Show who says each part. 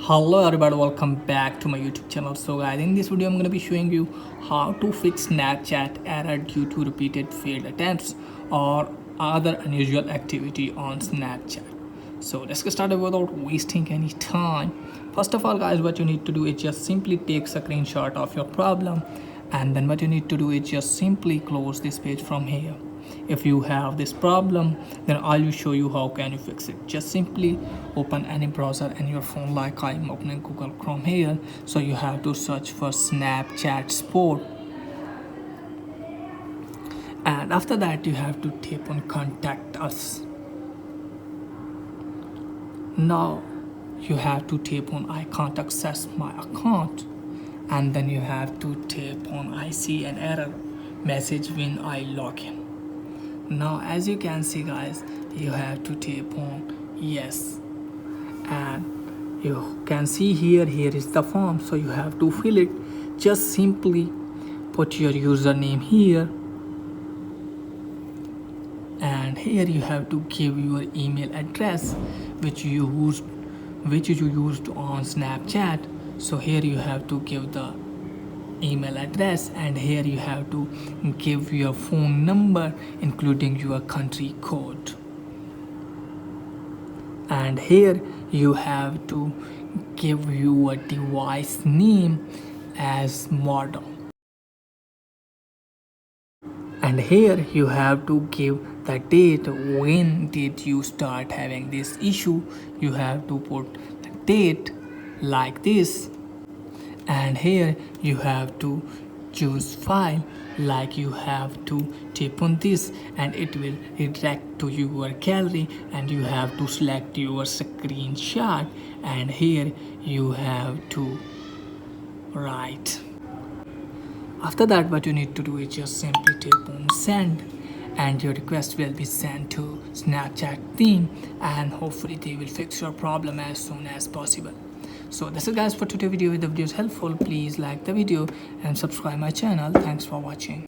Speaker 1: Hello everybody, welcome back to my YouTube channel. So guys, in this video I'm going to be showing you how to fix Snapchat error due to repeated failed attempts or other unusual activity on Snapchat. So let's get started without wasting any time. First of all guys, what you need to do is just simply take a screenshot of your problem, and then what you need to do is just simply close this page from here. If you have this problem, then I will show you how can you fix it. Just simply open any browser in your phone, like I'm opening Google Chrome here. So you have to search for Snapchat support, and after that you have to tap on contact us. Now you have to tap on I can't access my account, and then you have to tap on I see an error message when I log in. Now as you can see guys, you have to tap on yes, and you can see here is the form, so you have to fill it. Just simply put your username here, and here you have to give your email address which you used on Snapchat. So here you have to give the email address, and here you have to give your phone number including your country code, and here you have to give your device name as model, and here you have to give the date. When did you start having this issue? You have to put the date like this, and here you have to choose file, like you have to tap on this and it will redirect to your gallery, and you have to select your screenshot, and here you have to write. After that, what you need to do is just simply tap on send, and your request will be sent to Snapchat team, and hopefully they will fix your problem as soon as possible. So that's it guys for today's video. If the video is helpful, please like the video and subscribe my channel. Thanks for watching.